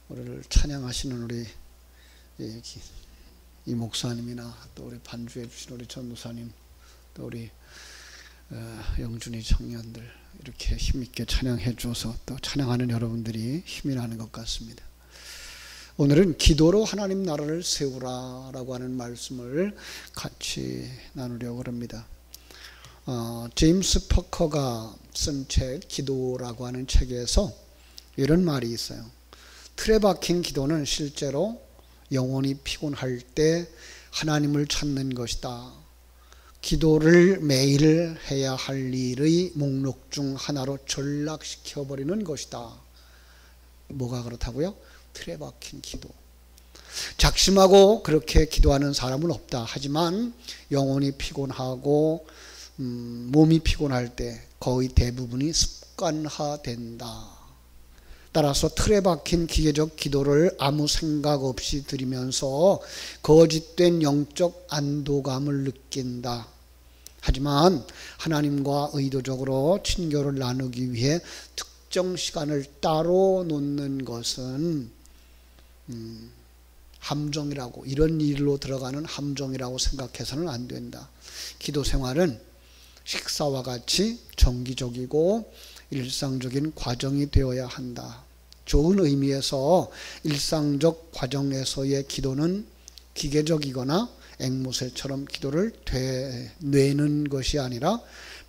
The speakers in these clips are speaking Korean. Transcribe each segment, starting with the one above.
우리를 찬양하시는 우리 이 목사님이나 또 우리 반주해 주신 우리 전무사님, 또 우리 영준이 청년들 이렇게 힘있게 찬양해 주어서 또 찬양하는 여러분들이 힘이 나는 것 같습니다. 오늘은 기도로 하나님 나라를 세우라 라고 하는 말씀을 같이 나누려고 합니다. 제임스 퍼커가 쓴 책 기도라고 하는 책에서 이런 말이 있어요. 틀에 박힌 기도는 실제로 영혼이 피곤할 때 하나님을 찾는 것이다. 기도를 매일 해야 할 일의 목록 중 하나로 전락시켜버리는 것이다. 뭐가 그렇다고요? 틀에 박힌 기도. 작심하고 그렇게 기도하는 사람은 없다. 하지만 영혼이 피곤하고 몸이 피곤할 때 거의 대부분이 습관화된다. 따라서 틀에 박힌 기계적 기도를 아무 생각 없이 드리면서 거짓된 영적 안도감을 느낀다. 하지만 하나님과 의도적으로 친교를 나누기 위해 특정 시간을 따로 놓는 것은 함정이라고, 이런 일로 들어가는 함정이라고 생각해서는 안 된다. 기도 생활은 식사와 같이 정기적이고 일상적인 과정이 되어야 한다. 좋은 의미에서 일상적 과정에서의 기도는 기계적이거나 앵무새처럼 기도를 되뇌는 것이 아니라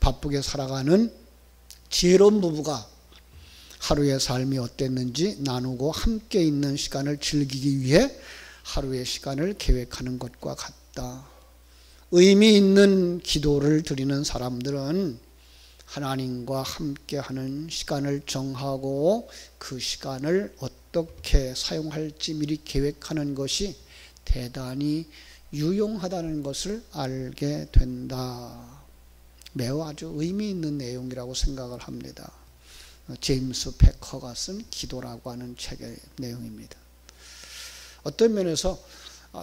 바쁘게 살아가는 지혜로운 부부가 하루의 삶이 어땠는지 나누고 함께 있는 시간을 즐기기 위해 하루의 시간을 계획하는 것과 같다. 의미 있는 기도를 드리는 사람들은 하나님과 함께하는 시간을 정하고 그 시간을 어떻게 사용할지 미리 계획하는 것이 대단히 유용하다는 것을 알게 된다. 매우 아주 의미 있는 내용이라고 생각을 합니다. 제임스 패커가 쓴 기도라고 하는 책의 내용입니다. 어떤 면에서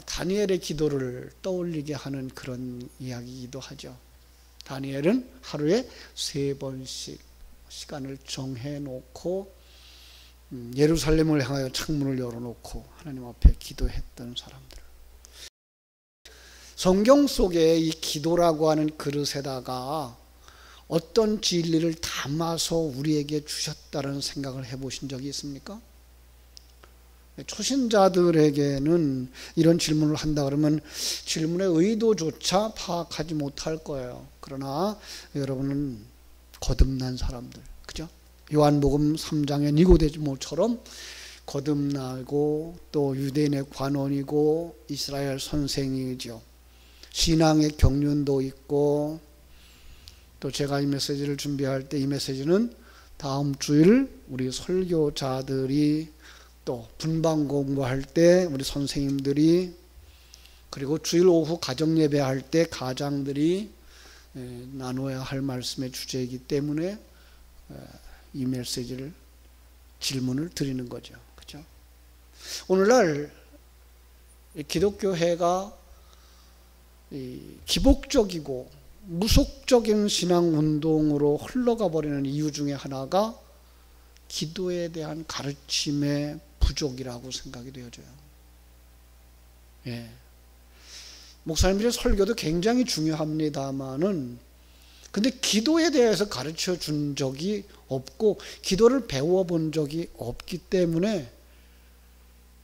다니엘의 기도를 떠올리게 하는 그런 이야기이기도 하죠. 다니엘은 하루에 3번씩 시간을 정해놓고 예루살렘을 향하여 창문을 열어놓고 하나님 앞에 기도했던 사람들. 성경 속에 이 기도라고 하는 그릇에다가 어떤 진리를 담아서 우리에게 주셨다는 생각을 해보신 적이 있습니까? 초신자들에게는 이런 질문을 한다 그러면 질문의 의도조차 파악하지 못할 거예요. 그러나 여러분은 거듭난 사람들, 그죠? 요한복음 3장의 니고데모처럼 거듭나고 또 유대인의 관원이고 이스라엘 선생이죠. 신앙의 경륜도 있고, 또 제가 이 메시지를 준비할 때 이 메시지는 다음 주일 우리 설교자들이 또 분방 공부할 때 우리 선생님들이, 그리고 주일 오후 가정 예배할 때 가장들이 나눠야 할 말씀의 주제이기 때문에 이 메시지를, 질문을 드리는 거죠. 그렇죠? 오늘날 기독교회가 기복적이고 무속적인 신앙 운동으로 흘러가 버리는 이유 중에 하나가 기도에 대한 가르침의 부족이라고 생각이 되어져요. 예. 목사님들의 설교도 굉장히 중요합니다만은, 근데 기도에 대해서 가르쳐 준 적이 없고 기도를 배워본 적이 없기 때문에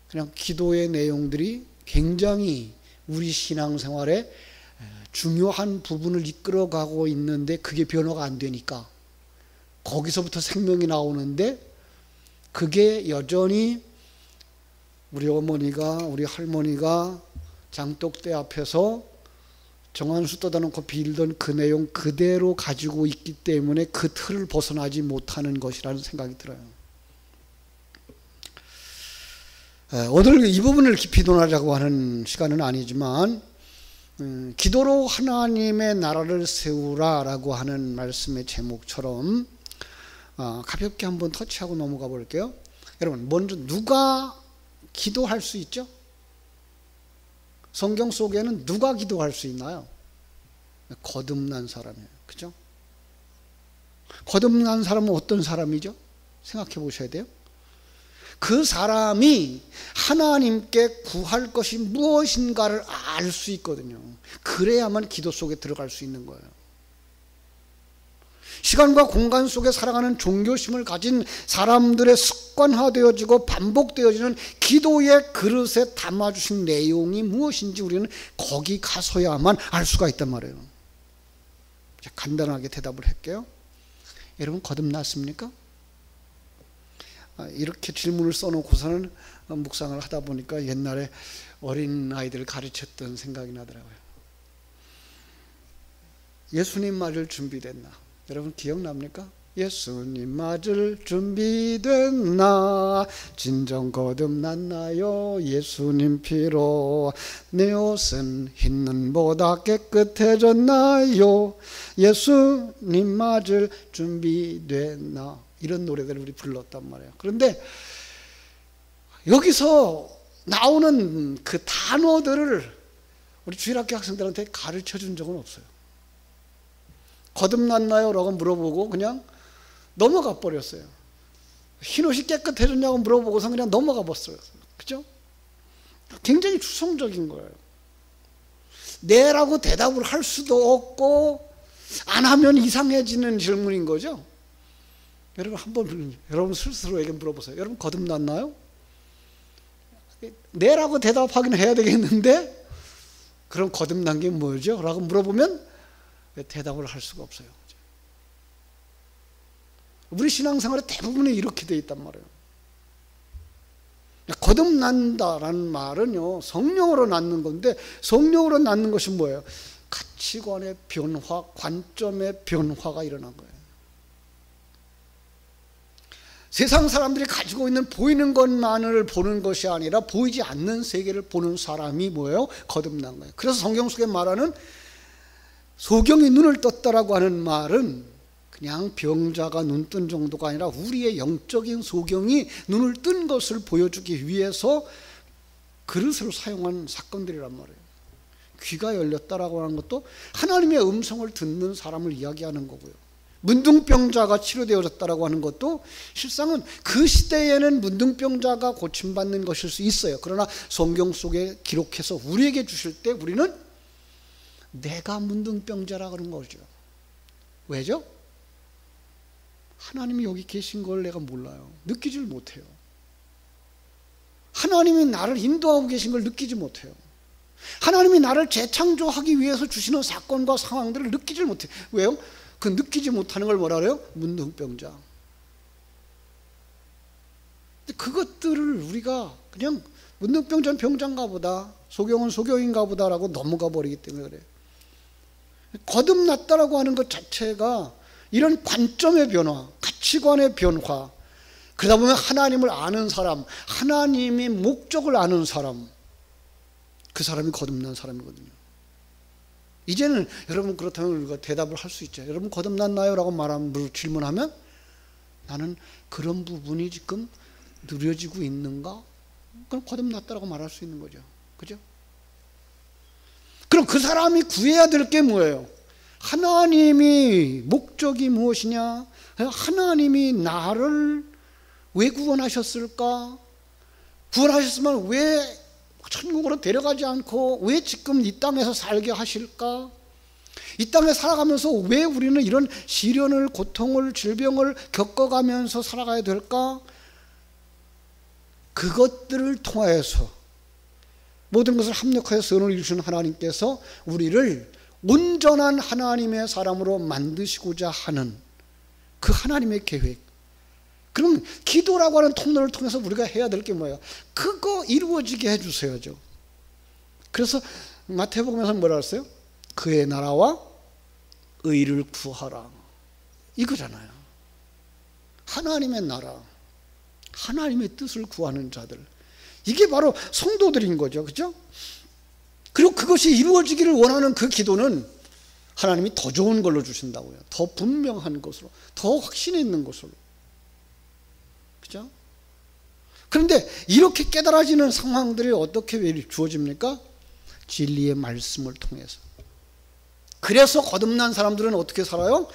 그냥 기도의 내용들이 굉장히 우리 신앙생활에 중요한 부분을 이끌어가고 있는데 그게 변화가 안 되니까 거기서부터 생명이 나오는데, 그게 여전히 우리 어머니가, 우리 할머니가 장독대 앞에서 정한수 떠다놓고 빌던 그 내용 그대로 가지고 있기 때문에 그 틀을 벗어나지 못하는 것이라는 생각이 들어요. 오늘 이 부분을 깊이 논하자고 하는 시간은 아니지만, 기도로 하나님의 나라를 세우라 라고 하는 말씀의 제목처럼 가볍게 한번 터치하고 넘어가 볼게요. 여러분, 먼저 누가 기도할 수 있죠? 성경 속에는 누가 기도할 수 있나요? 거듭난 사람이에요. 그죠? 거듭난 사람은 어떤 사람이죠? 생각해 보셔야 돼요. 그 사람이 하나님께 구할 것이 무엇인가를 알 수 있거든요. 그래야만 기도 속에 들어갈 수 있는 거예요. 시간과 공간 속에 살아가는 종교심을 가진 사람들의 습관화되어지고 반복되어지는 기도의 그릇에 담아주신 내용이 무엇인지 우리는 거기 가서야만 알 수가 있단 말이에요. 간단하게 대답을 할게요. 여러분 거듭났습니까? 이렇게 질문을 써놓고서는 묵상을 하다 보니까 옛날에 어린 아이들을 가르쳤던 생각이 나더라고요. 예수님 맞을 준비됐나? 여러분 기억납니까? 예수님 맞을 준비됐나? 진정 거듭났나요? 예수님 피로 내 옷은 흰 눈보다 깨끗해졌나요? 예수님 맞을 준비됐나? 이런 노래들을 우리 불렀단 말이에요. 그런데 여기서 나오는 그 단어들을 우리 주일학교 학생들한테 가르쳐 준 적은 없어요. 거듭났나요? 라고 물어보고 그냥 넘어가 버렸어요. 흰옷이 깨끗해졌냐고 물어보고서 그냥 넘어가 버렸어요. 그죠? 굉장히 추상적인 거예요. 네라고 대답을 할 수도 없고 안 하면 이상해지는 질문인 거죠. 여러분 한번 여러분 스스로에게 물어보세요. 여러분 거듭났나요? 네라고 대답하긴 해야 되겠는데 그럼 거듭난 게 뭐죠? 라고 물어보면 대답을 할 수가 없어요. 우리 신앙생활의 대부분이 이렇게 돼 있단 말이에요. 거듭난다라는 말은요 성령으로 낳는 건데 성령으로 낳는 것이 뭐예요? 가치관의 변화, 관점의 변화가 일어난 거예요. 세상 사람들이 가지고 있는 보이는 것만을 보는 것이 아니라 보이지 않는 세계를 보는 사람이 뭐예요? 거듭난 거예요. 그래서 성경 속에 말하는 소경이 눈을 떴다라고 하는 말은 그냥 병자가 눈 뜬 정도가 아니라 우리의 영적인 소경이 눈을 뜬 것을 보여주기 위해서 그릇으로 사용한 사건들이란 말이에요. 귀가 열렸다라고 하는 것도 하나님의 음성을 듣는 사람을 이야기하는 거고요. 문둥병자가 치료되어졌다라고 하는 것도 실상은 그 시대에는 문둥병자가 고침받는 것일 수 있어요. 그러나 성경 속에 기록해서 우리에게 주실 때 우리는 내가 문둥병자라 그런 거죠. 왜죠? 하나님이 여기 계신 걸 내가 몰라요. 느끼질 못해요. 하나님이 나를 인도하고 계신 걸 느끼지 못해요. 하나님이 나를 재창조하기 위해서 주시는 사건과 상황들을 느끼질 못해요. 왜요? 그 느끼지 못하는 걸 뭐라 그래요? 문둥병자. 그것들을 우리가 그냥 문둥병자는 병자인가 보다, 소경은 소경인가 보다라고 넘어가 버리기 때문에 그래요. 거듭났다라고 하는 것 자체가 이런 관점의 변화, 가치관의 변화, 그러다 보면 하나님을 아는 사람, 하나님의 목적을 아는 사람, 그 사람이 거듭난 사람이거든요. 이제는 여러분 그렇다면 우리가 대답을 할 수 있죠. 여러분 거듭났나요? 라고 질문하면 나는 그런 부분이 지금 누려지고 있는가? 그럼 거듭났다라고 말할 수 있는 거죠. 그죠? 그럼 그 사람이 구해야 될 게 뭐예요? 하나님이 목적이 무엇이냐? 하나님이 나를 왜 구원하셨을까? 구원하셨으면 왜 천국으로 데려가지 않고 왜 지금 이 땅에서 살게 하실까? 이 땅에 살아가면서 왜 우리는 이런 시련을, 고통을, 질병을 겪어가면서 살아가야 될까? 그것들을 통하여서 모든 것을 합력하여 선을 이루시는 하나님께서 우리를 온전한 하나님의 사람으로 만드시고자 하는 그 하나님의 계획. 그럼 기도라고 하는 통로를 통해서 우리가 해야 될 게 뭐예요? 그거 이루어지게 해주셔야죠. 그래서 마태복음에서 뭐라 했어요? 그의 나라와 의를 구하라. 이거잖아요. 하나님의 나라, 하나님의 뜻을 구하는 자들. 이게 바로 성도들인 거죠. 그죠? 그리고 그것이 이루어지기를 원하는 그 기도는 하나님이 더 좋은 걸로 주신다고요. 더 분명한 것으로, 더 확신 있는 것으로. 그죠? 그런데 이렇게 깨달아지는 상황들이 어떻게 주어집니까? 진리의 말씀을 통해서. 그래서 거듭난 사람들은 어떻게 살아요?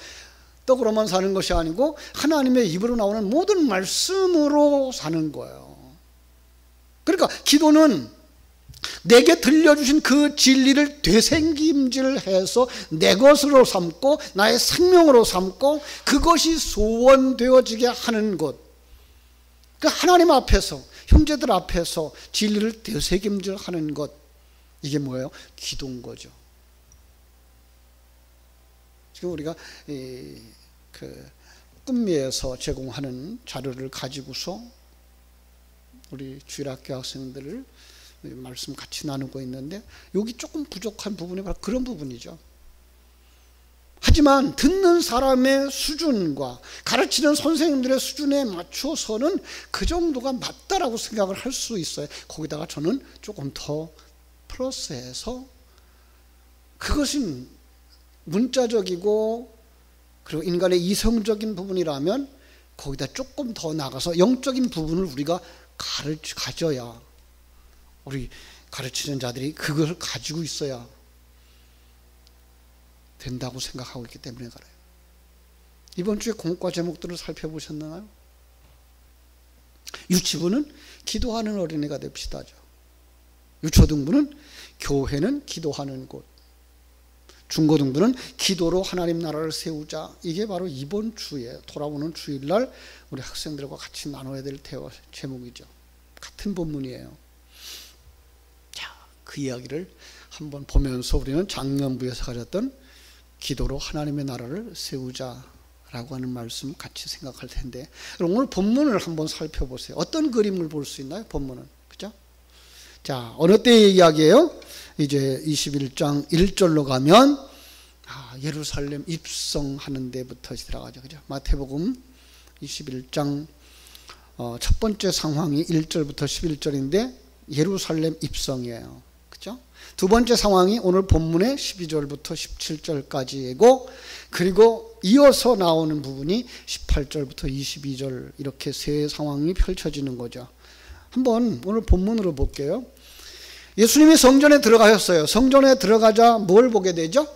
떡으로만 사는 것이 아니고 하나님의 입으로 나오는 모든 말씀으로 사는 거예요. 그러니까 기도는 내게 들려주신 그 진리를 되새김질해서 내 것으로 삼고 나의 생명으로 삼고 그것이 소원되어지게 하는 것. 그러니까 하나님 앞에서, 형제들 앞에서 진리를 되새김질하는 것. 이게 뭐예요? 기도인 거죠. 지금 우리가 꿈미에서 제공하는 자료를 가지고서 우리 주일학교 학생들을 말씀 같이 나누고 있는데, 여기 조금 부족한 부분이 바로 그런 부분이죠. 하지만 듣는 사람의 수준과 가르치는 선생님들의 수준에 맞춰서는 그 정도가 맞다라고 생각을 할 수 있어요. 거기다가 저는 조금 더 플러스해서 그것은 문자적이고 그리고 인간의 이성적인 부분이라면 거기다 조금 더 나가서 영적인 부분을 우리가 가져야, 우리 가르치는 자들이 그걸 가지고 있어야 된다고 생각하고 있기 때문에 그래요. 이번 주에 공과 제목들을 살펴보셨나요? 유치부는 기도하는 어린이가 됩시다죠. 유초등부는 교회는 기도하는 곳, 중고등부는 기도로 하나님 나라를 세우자. 이게 바로 이번 주에 돌아오는 주일날 우리 학생들과 같이 나눠야 될 대화 제목이죠. 같은 본문이에요. 자, 그 이야기를 한번 보면서 우리는 작년부에서 가졌던 기도로 하나님의 나라를 세우자라고 하는 말씀 같이 생각할 텐데, 오늘 본문을 한번 살펴보세요. 어떤 그림을 볼 수 있나요? 본문은, 그죠? 자, 어느 때의 이야기예요? 이제 21장 1절로 가면 예루살렘 입성하는 데부터 들어가죠. 그죠? 마태복음 21장 첫 번째 상황이 1절부터 11절인데 예루살렘 입성이에요. 그죠? 두 번째 상황이 오늘 본문의 12절부터 17절까지이고, 그리고 이어서 나오는 부분이 18절부터 22절, 이렇게 세 상황이 펼쳐지는 거죠. 한번 오늘 본문으로 볼게요. 예수님이 성전에 들어가셨어요. 성전에 들어가자 뭘 보게 되죠?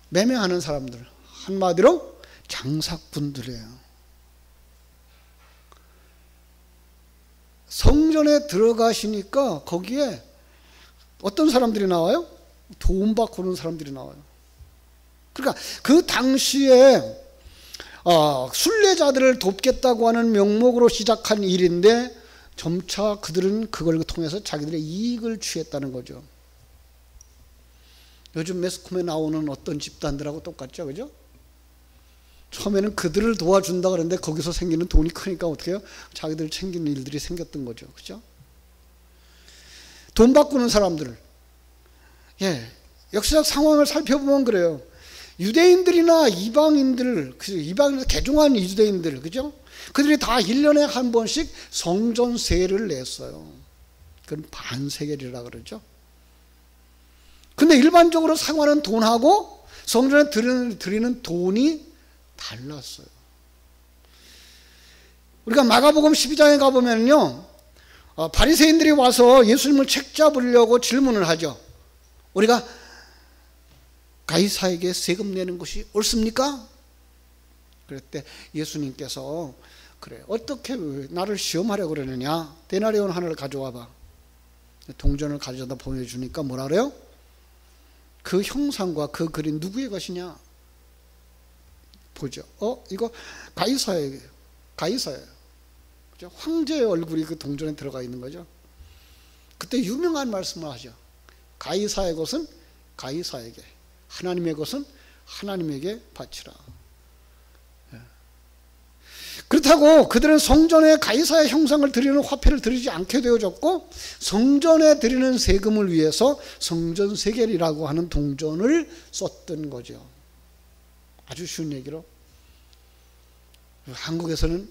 매매하는 사람들, 한마디로 장사꾼들이에요. 성전에 들어가시니까 거기에 어떤 사람들이 나와요? 돈 바꾸는 사람들이 나와요. 그러니까 그 당시에 순례자들을 돕겠다고 하는 명목으로 시작한 일인데 점차 그들은 그걸 통해서 자기들의 이익을 취했다는 거죠. 요즘 매스컴에 나오는 어떤 집단들하고 똑같죠, 그죠? 처음에는 그들을 도와준다 그러는데 거기서 생기는 돈이 크니까 어떻게 해요? 자기들 챙기는 일들이 생겼던 거죠, 그죠? 돈 바꾸는 사람들, 역사적 상황을 살펴보면 그래요. 유대인들이나 이방인들, 이방인에서 개종한 유대인들, 그죠? 그들이 다 1년에 한 번씩 성전세를 냈어요. 그건 반세겔이라 그러죠. 근데 일반적으로 사용하는 돈하고 성전에 드리는 돈이 달랐어요. 우리가 마가복음 12장에 가보면요, 바리새인들이 와서 예수님을 책잡으려고 질문을 하죠. 우리가 가이사에게 세금 내는 것이 옳습니까? 그럴 때 예수님께서, 그래, 어떻게 나를 시험하려고 그러느냐? 데나리온 하나를 가져와봐. 동전을 가져다 보여주니까 뭐라 그래요? 그 형상과 그 그림 누구의 것이냐? 보죠. 이거 가이사예요. 그죠? 황제의 얼굴이 그 동전에 들어가 있는 거죠. 그때 유명한 말씀을 하죠. 가이사의 것은 가이사에게, 하나님의 것은 하나님에게 바치라. 그렇다고 그들은 성전에 가이사의 형상을 드리는 화폐를 드리지 않게 되어졌고, 성전에 드리는 세금을 위해서 성전 세겔이라고 하는 동전을 썼던 거죠. 아주 쉬운 얘기로, 한국에서는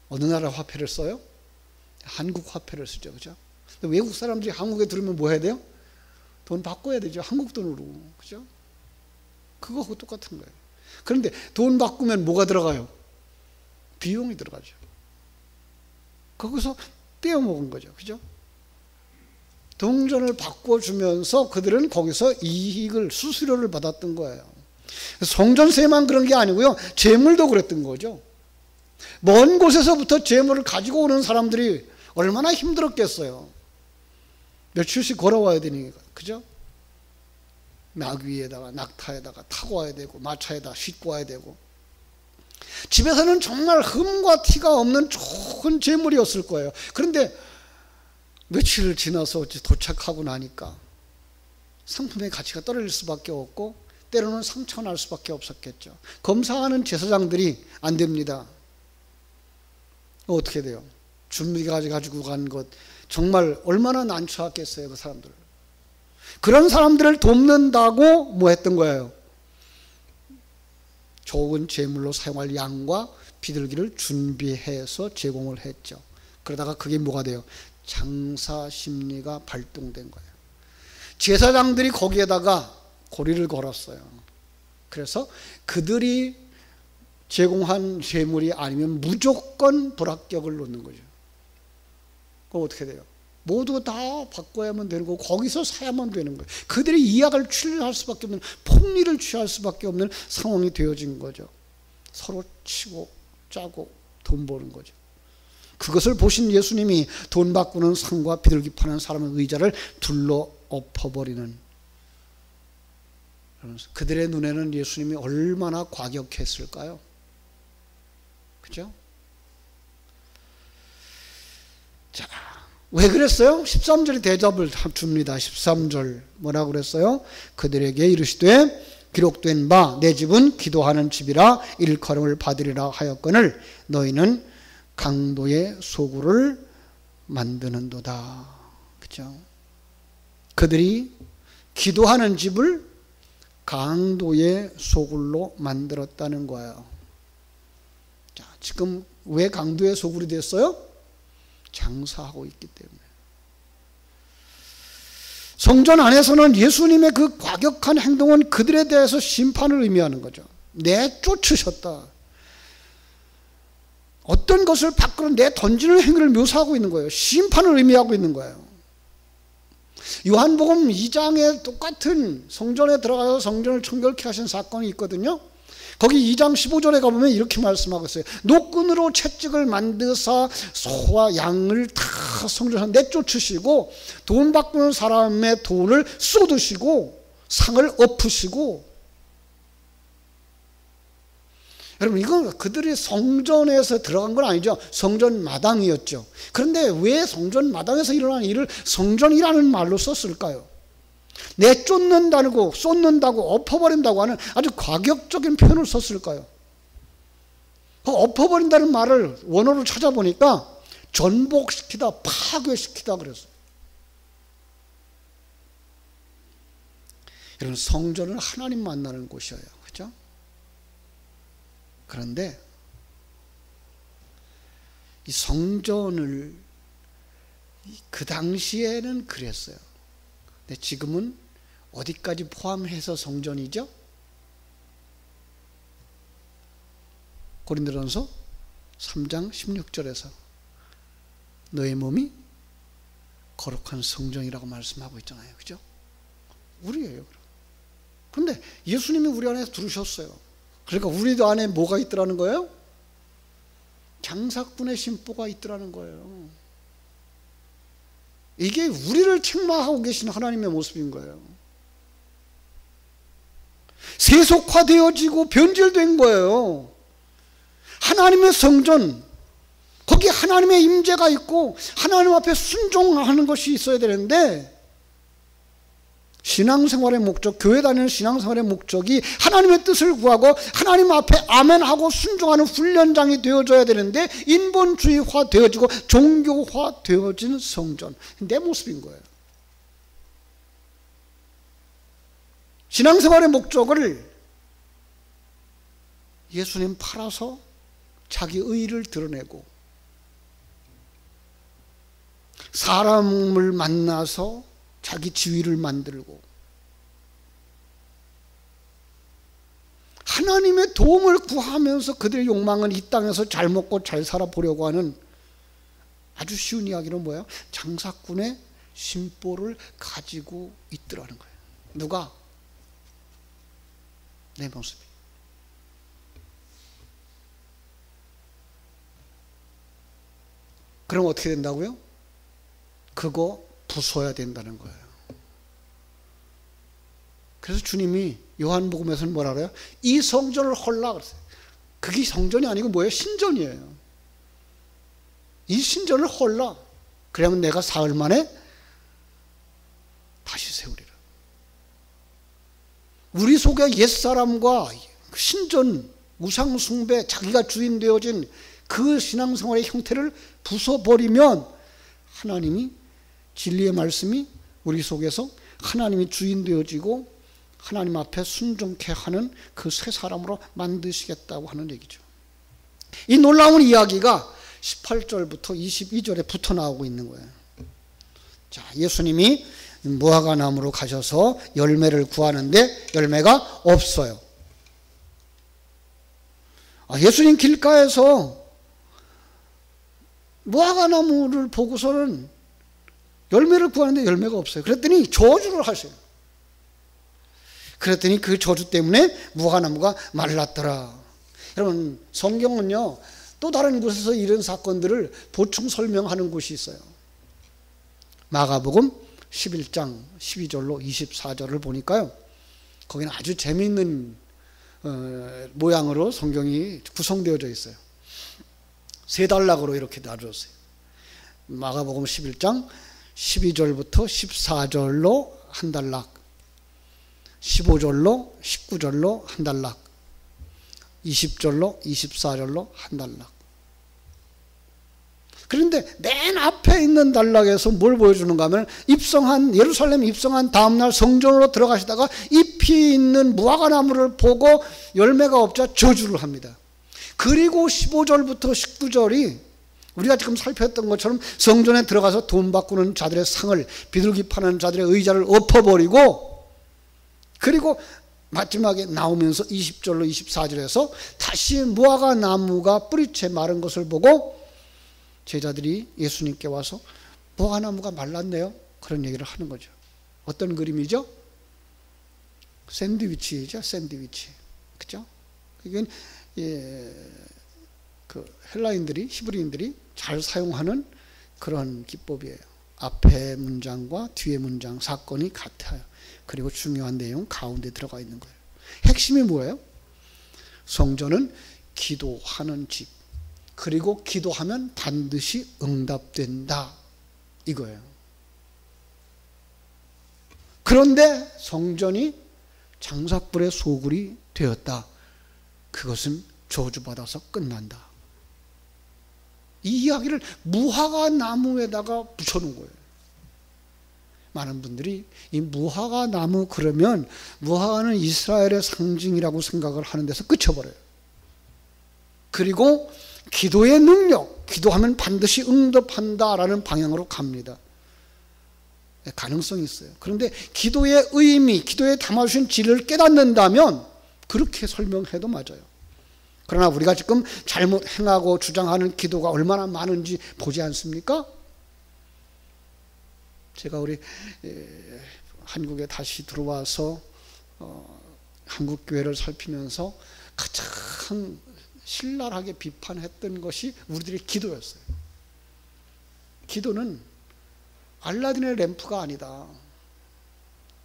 어느 나라 화폐를 써요? 한국 화폐를 쓰죠, 그죠? 외국 사람들이 한국에 들으면 뭐 해야 돼요? 돈 바꿔야 되죠, 한국 돈으로, 그죠? 그거하고 똑같은 거예요. 그런데 돈 바꾸면 뭐가 들어가요? 비용이 들어가죠. 거기서 빼어먹은 거죠, 그죠? 동전을 바꿔주면서 그들은 거기서 이익을, 수수료를 받았던 거예요. 성전세만 그런 게 아니고요, 재물도 그랬던 거죠. 먼 곳에서부터 재물을 가지고 오는 사람들이 얼마나 힘들었겠어요. 며칠씩 걸어와야 되니까, 그죠? 나귀에다가 낙타에다가 타고 와야 되고 마차에다 싣고 와야 되고, 집에서는 정말 흠과 티가 없는 좋은 재물이었을 거예요. 그런데 며칠 지나서 도착하고 나니까 상품의 가치가 떨어질 수밖에 없고 때로는 상처가 날 수밖에 없었겠죠. 검사하는 제사장들이 안 됩니다. 어떻게 돼요? 준비가 가지고 간 것 정말 얼마나 난처했겠어요, 그 사람들. 그런 사람들을 돕는다고 뭐 했던 거예요? 좋은 제물로 사용할 양과 비둘기를 준비해서 제공을 했죠. 그러다가 그게 뭐가 돼요? 장사 심리가 발동된 거예요. 제사장들이 거기에다가 고리를 걸었어요. 그래서 그들이 제공한 제물이 아니면 무조건 불합격을 놓는 거죠. 그럼 어떻게 돼요? 모두 다 바꿔야만 되는 거고 거기서 사야만 되는 거예요. 그들이 이약을 취할 수밖에 없는, 폭리를 취할 수밖에 없는 상황이 되어진 거죠. 서로 치고 짜고 돈 버는 거죠. 그것을 보신 예수님이 돈 바꾸는 상과 비둘기 파는 사람의 의자를 둘러 엎어버리는, 그들의 눈에는 예수님이 얼마나 과격했을까요? 그죠? 자, 왜 그랬어요? 13절이 대답을 줍니다. 13절 뭐라고 그랬어요? 그들에게 이르시되 기록된 바 내 집은 기도하는 집이라 일컬음을 받으리라 하였거늘 너희는 강도의 소굴을 만드는도다. 그죠? 그들이 기도하는 집을 강도의 소굴로 만들었다는 거예요. 자, 지금 왜 강도의 소굴이 됐어요? 장사하고 있기 때문에. 성전 안에서는 예수님의 그 과격한 행동은 그들에 대해서 심판을 의미하는 거죠. 내쫓으셨다. 어떤 것을 밖으로 내던지는 행위를 묘사하고 있는 거예요. 심판을 의미하고 있는 거예요. 요한복음 2장에 똑같은 성전에 들어가서 성전을 청결케 하신 사건이 있거든요. 거기 2장 15절에 가보면 이렇게 말씀하고 있어요. 노끈으로 채찍을 만드사 소와 양을 다 성전에서 내쫓으시고 돈 바꾸는 사람의 돈을 쏟으시고 상을 엎으시고. 여러분, 이건 그들이 성전에서 들어간 건 아니죠. 성전 마당이었죠. 그런데 왜 성전 마당에서 일어난 일을 성전이라는 말로 썼을까요? 내쫓는다고, 쏟는다고, 엎어버린다고 하는 아주 과격적인 표현을 썼을까요? 엎어버린다는 말을 원어로 찾아보니까 전복시키다, 파괴시키다 그랬어요. 여러분, 성전은 하나님 만나는 곳이에요. 그죠? 그런데 이 성전을 그 당시에는 그랬어요. 근데 지금은 어디까지 포함해서 성전이죠? 고린도전서 3장 16절에서 너의 몸이 거룩한 성전이라고 말씀하고 있잖아요. 그죠? 우리예요. 그런데 예수님이 우리 안에 들으셨어요. 그러니까 우리도 안에 뭐가 있더라는 거예요? 장사꾼의 심보가 있더라는 거예요. 이게 우리를 책망하고 계신 하나님의 모습인 거예요. 세속화되어지고 변질된 거예요. 하나님의 성전, 거기 하나님의 임재가 있고 하나님 앞에 순종하는 것이 있어야 되는데, 신앙생활의 목적, 교회 다니는 신앙생활의 목적이 하나님의 뜻을 구하고 하나님 앞에 아멘하고 순종하는 훈련장이 되어져야 되는데 인본주의화 되어지고 종교화 되어진 성전, 내 모습인 거예요. 신앙생활의 목적을 예수님 팔아서 자기 의의를 드러내고, 사람을 만나서 자기 지위를 만들고, 하나님의 도움을 구하면서 그들의 욕망은 이 땅에서 잘 먹고 잘 살아보려고 하는 아주 쉬운 이야기는 뭐예요? 장사꾼의 심보를 가지고 있더라는 거예요. 누가? 내 모습이. 그럼 어떻게 된다고요? 그거 부숴야 된다는 거예요. 그래서 주님이 요한복음에서는 뭐라 그래요? 이 성전을 헐라 그랬어요. 그게 성전이 아니고 뭐예요? 신전이에요. 이 신전을 헐라. 그러면 내가 사흘 만에 다시 세우리라. 우리 속에 옛사람과 신전, 우상숭배, 자기가 주인 되어진 그 신앙생활의 형태를 부숴버리면 하나님이 진리의 말씀이 우리 속에서 하나님이 주인 되어지고 하나님 앞에 순종케 하는 그 새 사람으로 만드시겠다고 하는 얘기죠. 이 놀라운 이야기가 18절부터 22절에 붙어 나오고 있는 거예요. 자, 예수님이 무화과나무로 가셔서 열매를 구하는데 열매가 없어요. 예수님 길가에서 무화과나무를 보고서는 열매를 구하는데 열매가 없어요. 그랬더니 저주를 하세요. 그랬더니 그 저주 때문에 무화과나무가 말랐더라. 여러분, 성경은요 또 다른 곳에서 이런 사건들을 보충 설명하는 곳이 있어요. 마가복음 11장 12절로 24절을 보니까요, 거기는 아주 재미있는 모양으로 성경이 구성되어져 있어요. 세 단락으로 이렇게 나누었어요. 마가복음 11장 12절부터 14절로 한 단락, 15절로 19절로 한 단락, 20절로 24절로 한 단락. 그런데 맨 앞에 있는 단락에서 뭘 보여주는가 하면 예루살렘 입성한 다음날 성전으로 들어가시다가 잎이 있는 무화과나무를 보고 열매가 없자 저주를 합니다. 그리고 15절부터 19절이 우리가 지금 살폈던 것처럼 성전에 들어가서 돈 바꾸는 자들의 상을, 비둘기 파는 자들의 의자를 엎어버리고, 그리고 마지막에 나오면서 20절로 24절에서 다시 무화과나무가 뿌리채 마른 것을 보고 제자들이 예수님께 와서 무화과나무가 말랐네요, 그런 얘기를 하는 거죠. 어떤 그림이죠? 샌드위치죠, 샌드위치. 그죠? 이건 그 헬라인들이, 히브리인들이 잘 사용하는 그런 기법이에요. 앞에 문장과 뒤에 문장, 사건이 같아요. 그리고 중요한 내용 가운데 들어가 있는 거예요. 핵심이 뭐예요? 성전은 기도하는 집, 그리고 기도하면 반드시 응답된다, 이거예요. 그런데 성전이 장삭불의 소굴이 되었다. 그것은 저주받아서 끝난다. 이 이야기를 무화과나무에다가 붙여놓은 거예요. 많은 분들이 이 무화과나무 그러면 무화과는 이스라엘의 상징이라고 생각을 하는 데서 그쳐버려요. 그리고 기도의 능력, 기도하면 반드시 응답한다라는 방향으로 갑니다. 가능성이 있어요. 그런데 기도의 의미, 기도에 담아주신 진리를 깨닫는다면 그렇게 설명해도 맞아요. 그러나 우리가 지금 잘못 행하고 주장하는 기도가 얼마나 많은지 보지 않습니까? 제가 우리 한국에 다시 들어와서 한국 교회를 살피면서 가장 신랄하게 비판했던 것이 우리들의 기도였어요. 기도는 알라딘의 램프가 아니다.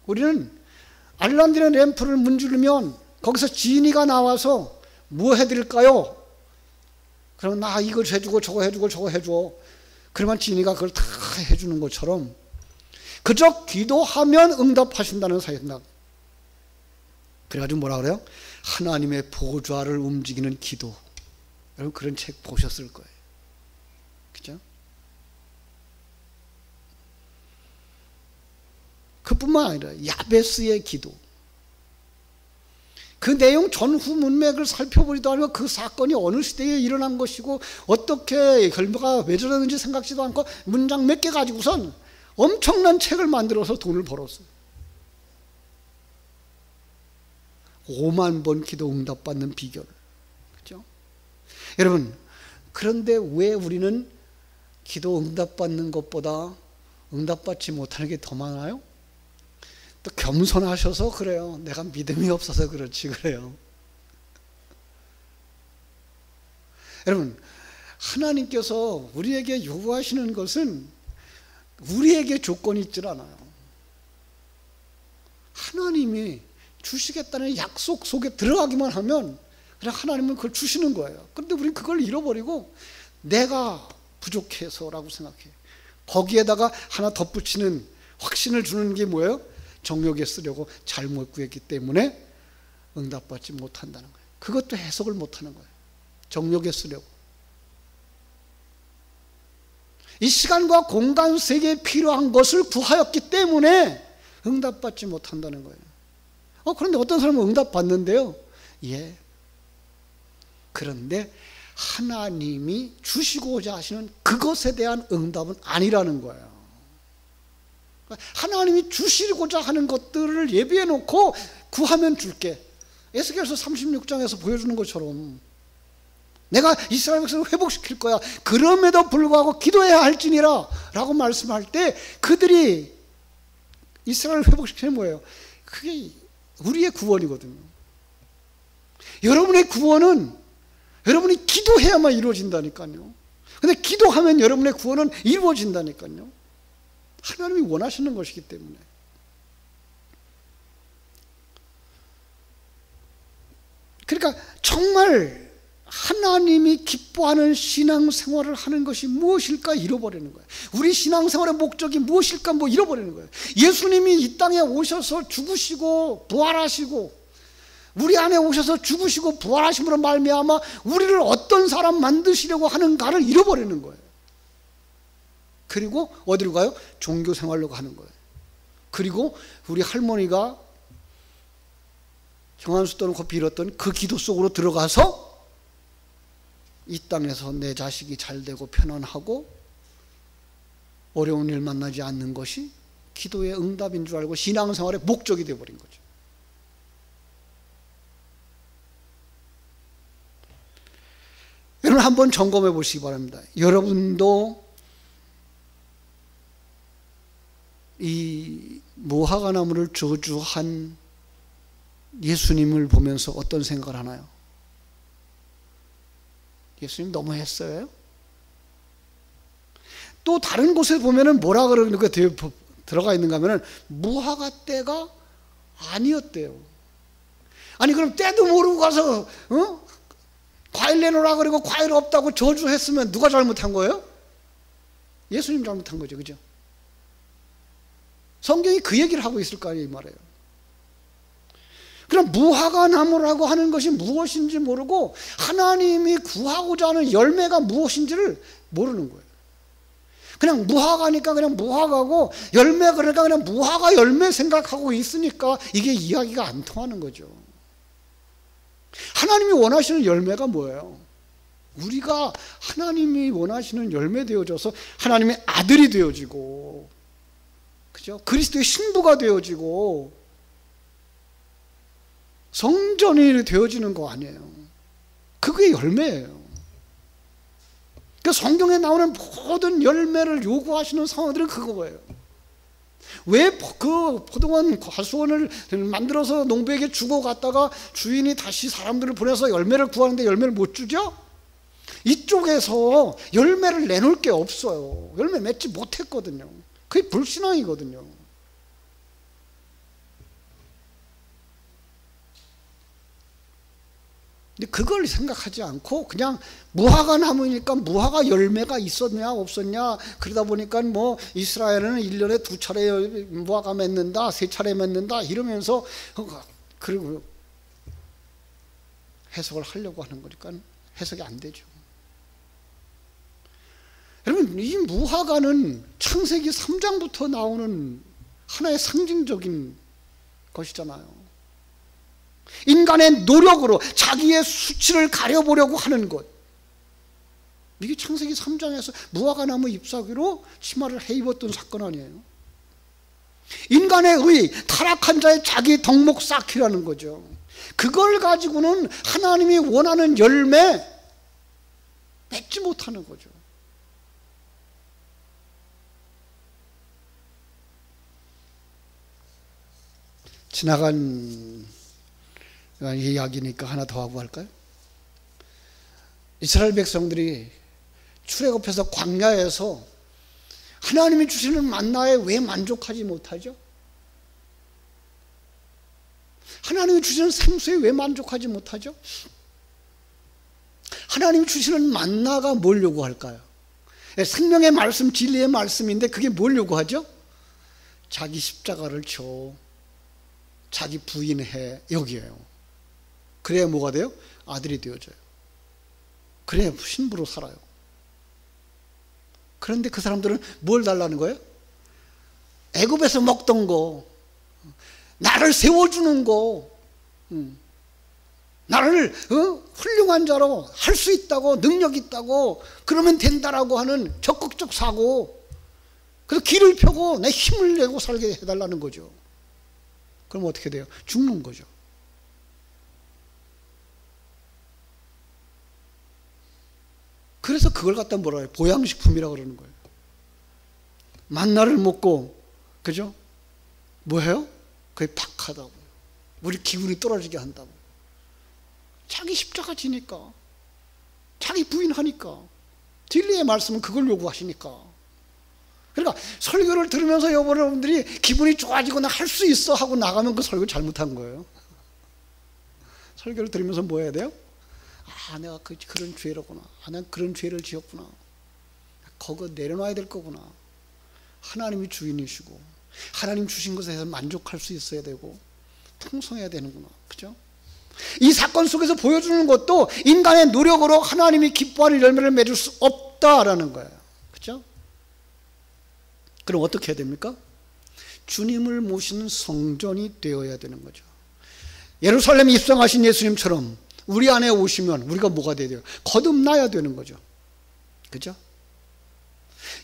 우리는 알라딘의 램프를 문지르면 거기서 지니가 나와서 뭐 해드릴까요? 그러면 나 이걸 해주고 저거 해주고 저거 해줘. 그러면 지니가 그걸 다 해주는 것처럼 그저 기도하면 응답하신다는 생각. 그래가지고 뭐라 그래요? 하나님의 보좌를 움직이는 기도. 여러분 그런 책 보셨을 거예요. 그죠? 그뿐만 아니라 야베스의 기도. 그 내용 전후 문맥을 살펴보지도 않고 그 사건이 어느 시대에 일어난 것이고 어떻게 결과가 왜 저러는지 생각지도 않고 문장 몇 개 가지고선 엄청난 책을 만들어서 돈을 벌었어요. 5만 번 기도 응답받는 비결. 그렇죠? 여러분, 그런데 왜 우리는 기도 응답받는 것보다 응답받지 못하는 게 더 많아요? 또 겸손하셔서 그래요. 내가 믿음이 없어서 그렇지 그래요. 여러분, 하나님께서 우리에게 요구하시는 것은 우리에게 조건이 있질 않아요. 하나님이 주시겠다는 약속 속에 들어가기만 하면 그냥 하나님은 그걸 주시는 거예요. 그런데 우리는 그걸 잃어버리고 내가 부족해서라고 생각해. 거기에다가 하나 덧붙이는 확신을 주는 게 뭐예요? 정욕에 쓰려고 잘못 구했기 때문에 응답받지 못한다는 거예요. 그것도 해석을 못하는 거예요. 정욕에 쓰려고. 이 시간과 공간 세계에 필요한 것을 구하였기 때문에 응답받지 못한다는 거예요. 그런데 어떤 사람은 응답받는데요. 예. 그런데 하나님이 주시고자 하시는 그것에 대한 응답은 아니라는 거예요. 하나님이 주시고자 하는 것들을 예비해 놓고 구하면 줄게. 에스겔서 36장에서 보여주는 것처럼 내가 이스라엘 백성을 회복시킬 거야. 그럼에도 불구하고 기도해야 할지니라 라고 말씀할 때 그들이 이스라엘을 회복시키는 뭐예요? 그게 우리의 구원이거든요. 여러분의 구원은 여러분이 기도해야만 이루어진다니까요. 근데 기도하면 여러분의 구원은 이루어진다니까요. 하나님이 원하시는 것이기 때문에. 그러니까 정말 하나님이 기뻐하는 신앙생활을 하는 것이 무엇일까 잃어버리는 거예요. 우리 신앙생활의 목적이 무엇일까 잃어버리는 거예요. 예수님이 이 땅에 오셔서 죽으시고 부활하시고 우리 안에 오셔서 죽으시고 부활하심으로 말미암아 우리를 어떤 사람 만드시려고 하는가를 잃어버리는 거예요. 그리고 어디로 가요? 종교생활로 가는 거예요. 그리고 우리 할머니가 정한수 떠놓고 빌었던 그 기도 속으로 들어가서 이 땅에서 내 자식이 잘되고 편안하고 어려운 일 만나지 않는 것이 기도의 응답인 줄 알고 신앙생활의 목적이 되어버린 거죠. 여러분 한번 점검해 보시기 바랍니다. 여러분도 이 무화과나무를 저주한 예수님을 보면서 어떤 생각을 하나요? 예수님 너무했어요? 또 다른 곳에 보면은 뭐라 그러는 거 들어가 있는가 하면은 무화과 때가 아니었대요. 아니 그럼 때도 모르고 가서 과일 내놓으라 그러고 과일 없다고 저주했으면 누가 잘못한 거예요? 예수님 잘못한 거죠. 그죠? 성경이 그 얘기를 하고 있을 거 아니에요, 이 말이에요. 그럼 무화과 나무라고 하는 것이 무엇인지 모르고 하나님이 구하고자 하는 열매가 무엇인지를 모르는 거예요. 그냥 무화과니까 그냥 무화과고 열매 그러니까 그냥 무화과 열매 생각하고 있으니까 이게 이야기가 안 통하는 거죠. 하나님이 원하시는 열매가 뭐예요? 우리가 하나님이 원하시는 열매 되어져서 하나님의 아들이 되어지고, 그죠? 그리스도의 신부가 되어지고 성전이 되어지는 거 아니에요. 그게 열매예요. 그 성경에 나오는 모든 열매를 요구하시는 상황들은 그거예요. 왜 그 포도원 과수원을 만들어서 농부에게 주고 갔다가 주인이 다시 사람들을 보내서 열매를 구하는데 열매를 못 주죠? 이쪽에서 열매를 내놓을 게 없어요. 열매 맺지 못했거든요. 그게 불신앙이거든요. 근데 그걸 생각하지 않고 그냥 무화과 나무니까 무화과 열매가 있었냐 없었냐, 그러다 보니까 뭐 이스라엘은 1년에 2차례 무화과 맺는다, 3차례 맺는다 이러면서 그리고 해석을 하려고 하는 거니까 해석이 안 되죠. 여러분, 이 무화과는 창세기 3장부터 나오는 하나의 상징적인 것이잖아요. 인간의 노력으로 자기의 수치를 가려보려고 하는 것, 이게 창세기 3장에서 무화과 나무 잎사귀로 치마를 해입었던 사건 아니에요? 인간의 의, 타락한 자의 자기 덕목 쌓기라는 거죠. 그걸 가지고는 하나님이 원하는 열매 맺지 못하는 거죠. 지나간 이야기니까 하나 더 하고 할까요? 이스라엘 백성들이 출애굽해서 광야에서 하나님이 주시는 만나에 왜 만족하지 못하죠? 하나님이 주시는 생수에 왜 만족하지 못하죠? 하나님이 주시는 만나가 뭘 요구할까요? 생명의 말씀, 진리의 말씀인데 그게 뭘 요구하죠? 자기 십자가를 져, 자기 부인해, 여기에요. 그래야 뭐가 돼요? 아들이 되어져요. 그래야 신부로 살아요. 그런데 그 사람들은 뭘 달라는 거예요? 애굽에서 먹던 거, 나를 세워주는 거, 나를 훌륭한 자로 할 수 있다고, 능력 있다고, 그러면 된다라고 하는 적극적 사고, 그래서 길을 펴고 내 힘을 내고 살게 해달라는 거죠. 그럼 어떻게 돼요? 죽는 거죠. 그래서 그걸 갖다 뭐라 해요? 보양식품이라고 그러는 거예요. 만나를 먹고, 그죠? 뭐예요? 그게 박하다고요. 우리 기분이 떨어지게 한다고. 자기 십자가 지니까, 자기 부인하니까, 진리의 말씀은 그걸 요구하시니까. 그러니까 설교를 들으면서 여러분들이 기분이 좋아지거나 할 수 있어 하고 나가면 그 설교 잘못한 거예요. 설교를 들으면서 뭐 해야 돼요? 아, 내가 그런 죄로구나. 아, 난 그런 죄를 지었구나. 그거 내려놔야 될 거구나. 하나님이 주인이시고 하나님 주신 것에 만족할 수 있어야 되고 풍성해야 되는구나. 그죠? 이 사건 속에서 보여주는 것도 인간의 노력으로 하나님이 기뻐하는 열매를 맺을 수 없다라는 거예요. 그죠? 그럼 어떻게 해야 됩니까? 주님을 모시는 성전이 되어야 되는 거죠. 예루살렘에 입성하신 예수님처럼 우리 안에 오시면 우리가 뭐가 돼야 돼요? 거듭나야 되는 거죠. 그죠?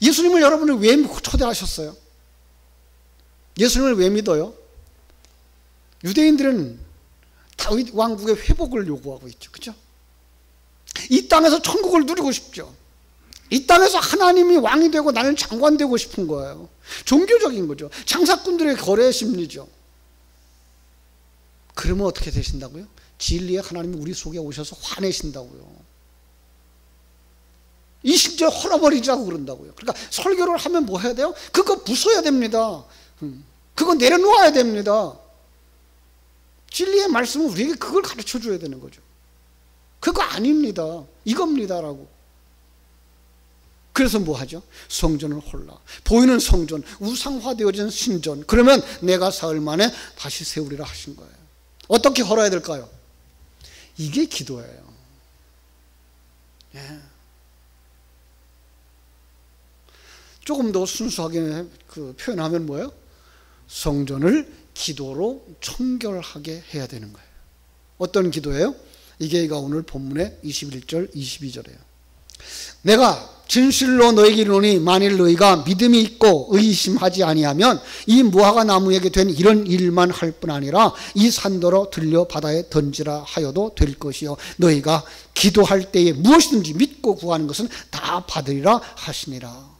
예수님을 여러분을 왜 초대하셨어요? 예수님을 왜 믿어요? 유대인들은 다윗 왕국의 회복을 요구하고 있죠. 그죠? 이 땅에서 천국을 누리고 싶죠. 이 땅에서 하나님이 왕이 되고 나는 장관 되고 싶은 거예요. 종교적인 거죠. 장사꾼들의 거래 심리죠. 그러면 어떻게 되신다고요? 진리의 하나님이 우리 속에 오셔서 화내신다고요. 이 심지어 헐어버리자고 그런다고요. 그러니까 설교를 하면 뭐 해야 돼요? 그거 부숴야 됩니다. 그거 내려놓아야 됩니다. 진리의 말씀은 우리에게 그걸 가르쳐 줘야 되는 거죠. 그거 아닙니다. 이겁니다라고. 그래서 뭐 하죠? 성전을 홀라. 보이는 성전, 우상화되어진 신전. 그러면 내가 사흘 만에 다시 세우리라 하신 거예요. 어떻게 헐어야 될까요? 이게 기도예요. 예. 조금 더 순수하게 표현하면 뭐예요? 성전을 기도로 청결하게 해야 되는 거예요. 어떤 기도예요? 이게 오늘 본문의 21절, 22절이에요. 내가 진실로 너에게 이르노니 만일 너희가 믿음이 있고 의심하지 아니하면 이 무화과 나무에게 된 이런 일만 할 뿐 아니라 이 산더러 들려 바다에 던지라 하여도 될 것이요 너희가 기도할 때에 무엇이든지 믿고 구하는 것은 다 받으리라 하시니라.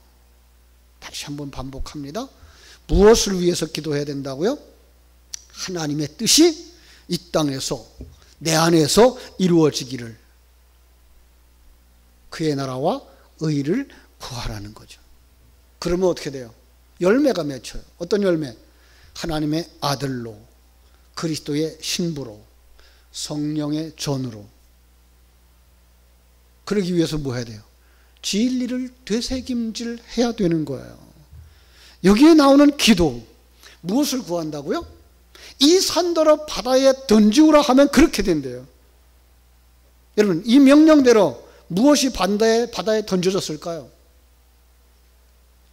다시 한번 반복합니다. 무엇을 위해서 기도해야 된다고요? 하나님의 뜻이 이 땅에서 내 안에서 이루어지기를, 그의 나라와 의를 구하라는 거죠. 그러면 어떻게 돼요? 열매가 맺혀요. 어떤 열매? 하나님의 아들로, 그리스도의 신부로, 성령의 전으로. 그러기 위해서 뭐 해야 돼요? 진리를 되새김질 해야 되는 거예요. 여기에 나오는 기도, 무엇을 구한다고요? 이 산더러 바다에 던지우라 하면 그렇게 된대요. 여러분, 이 명령대로 무엇이 바다에 던져졌을까요?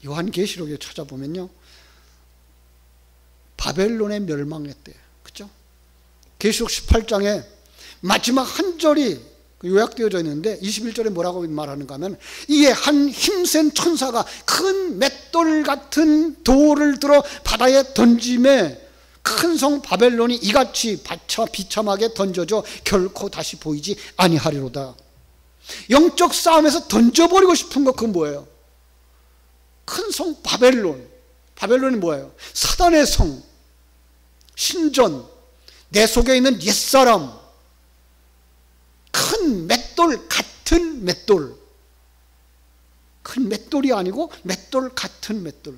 요한계시록에 찾아보면요, 바벨론에 멸망했대요. 그죠? 계시록 18장에 마지막 한 절이 요약되어져 있는데 21절에 뭐라고 말하는가 하면, 이에 한 힘센 천사가 큰 맷돌 같은 돌을 들어 바다에 던짐에 큰 성 바벨론이 이같이 비참하게 던져져 결코 다시 보이지 아니하리로다. 영적 싸움에서 던져버리고 싶은 거, 그건 뭐예요? 큰 성 바벨론. 바벨론이 뭐예요? 사단의 성, 신전, 내 속에 있는 옛사람, 큰 맷돌 같은 맷돌. 큰 맷돌이 아니고 맷돌 같은 맷돌.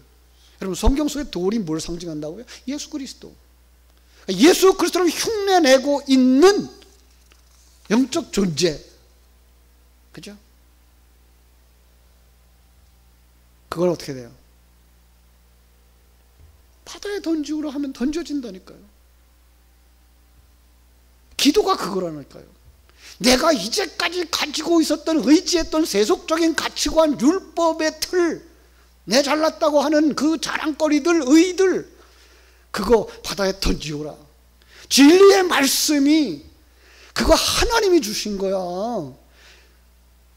여러분 성경 속의 돌이 뭘 상징한다고요? 예수 그리스도. 예수 그리스도를 흉내내고 있는 영적 존재. 그죠? 그걸 어떻게 돼요? 바다에 던지우라 하면 던져진다니까요. 기도가 그거라니까요. 내가 이제까지 가지고 있었던 의지했던 세속적인 가치관, 율법의 틀, 내 잘났다고 하는 그 자랑거리들, 의들, 그거 바다에 던지우라. 진리의 말씀이 그거 하나님이 주신 거야.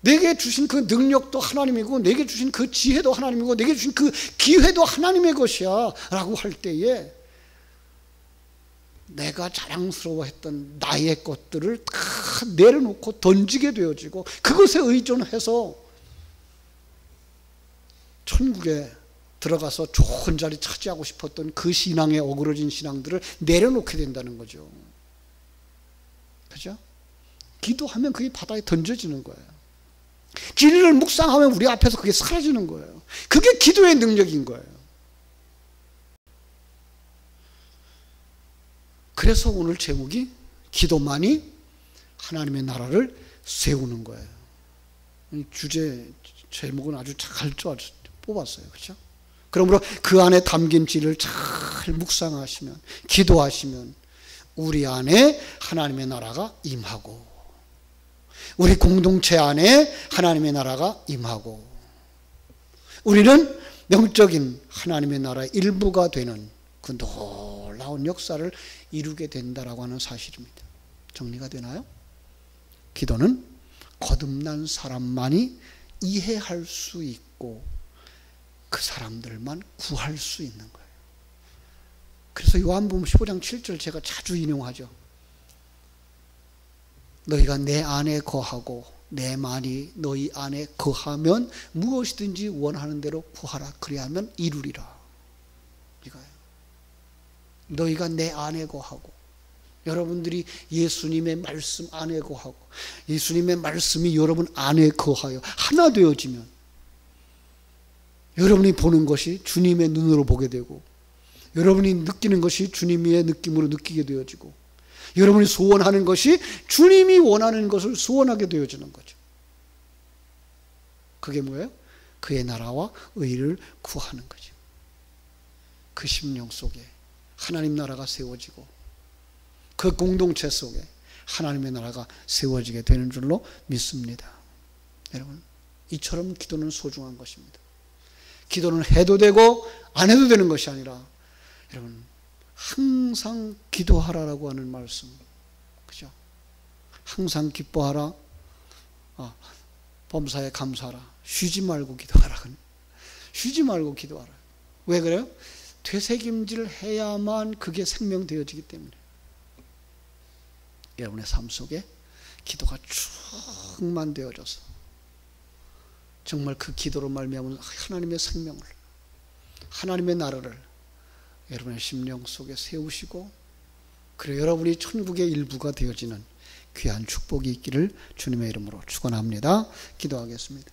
내게 주신 그 능력도 하나님이고, 내게 주신 그 지혜도 하나님이고, 내게 주신 그 기회도 하나님의 것이야 라고 할 때에 내가 자랑스러워했던 나의 것들을 다 내려놓고 던지게 되어지고, 그것에 의존해서 천국에 들어가서 좋은 자리 차지하고 싶었던 그 신앙에 어그러진 신앙들을 내려놓게 된다는 거죠. 그죠? 기도하면 그게 바다에 던져지는 거예요. 진리를 묵상하면 우리 앞에서 그게 사라지는 거예요. 그게 기도의 능력인 거예요. 그래서 오늘 제목이 기도만이 하나님의 나라를 세우는 거예요. 주제 제목은 아주 잘 뽑았어요. 그렇죠? 그러므로 그 안에 담긴 진리를 잘 묵상하시면, 기도하시면 우리 안에 하나님의 나라가 임하고, 우리 공동체 안에 하나님의 나라가 임하고, 우리는 영적인 하나님의 나라의 일부가 되는 그 놀라운 역사를 이루게 된다라고 하는 사실입니다. 정리가 되나요? 기도는 거듭난 사람만이 이해할 수 있고 그 사람들만 구할 수 있는 거예요. 그래서 요한복음 15장 7절 제가 자주 인용하죠. 너희가 내 안에 거하고 내 말이 너희 안에 거하면 무엇이든지 원하는 대로 구하라. 그리하면 이루리라. 이거예요. 너희가 내 안에 거하고, 여러분들이 예수님의 말씀 안에 거하고, 예수님의 말씀이 여러분 안에 거하여 하나 되어지면 여러분이 보는 것이 주님의 눈으로 보게 되고, 여러분이 느끼는 것이 주님의 느낌으로 느끼게 되어지고, 여러분이 소원하는 것이 주님이 원하는 것을 소원하게 되어지는 거죠. 그게 뭐예요? 그의 나라와 의를 구하는 거죠. 그 심령 속에 하나님 나라가 세워지고, 그 공동체 속에 하나님의 나라가 세워지게 되는 줄로 믿습니다. 여러분, 이처럼 기도는 소중한 것입니다. 기도는 해도 되고 안 해도 되는 것이 아니라, 여러분, 항상 기도하라라고 하는 말씀, 그죠? 항상 기뻐하라, 범사에 감사하라, 쉬지 말고 기도하라. 쉬지 말고 기도하라. 왜 그래요? 되새김질 해야만 그게 생명되어지기 때문에. 여러분의 삶 속에 기도가 충만되어져서 정말 그 기도로 말미암은 하나님의 생명을, 하나님의 나라를 여러분의 심령 속에 세우시고, 그리고 여러분이 천국의 일부가 되어지는 귀한 축복이 있기를 주님의 이름으로 축원합니다. 기도하겠습니다.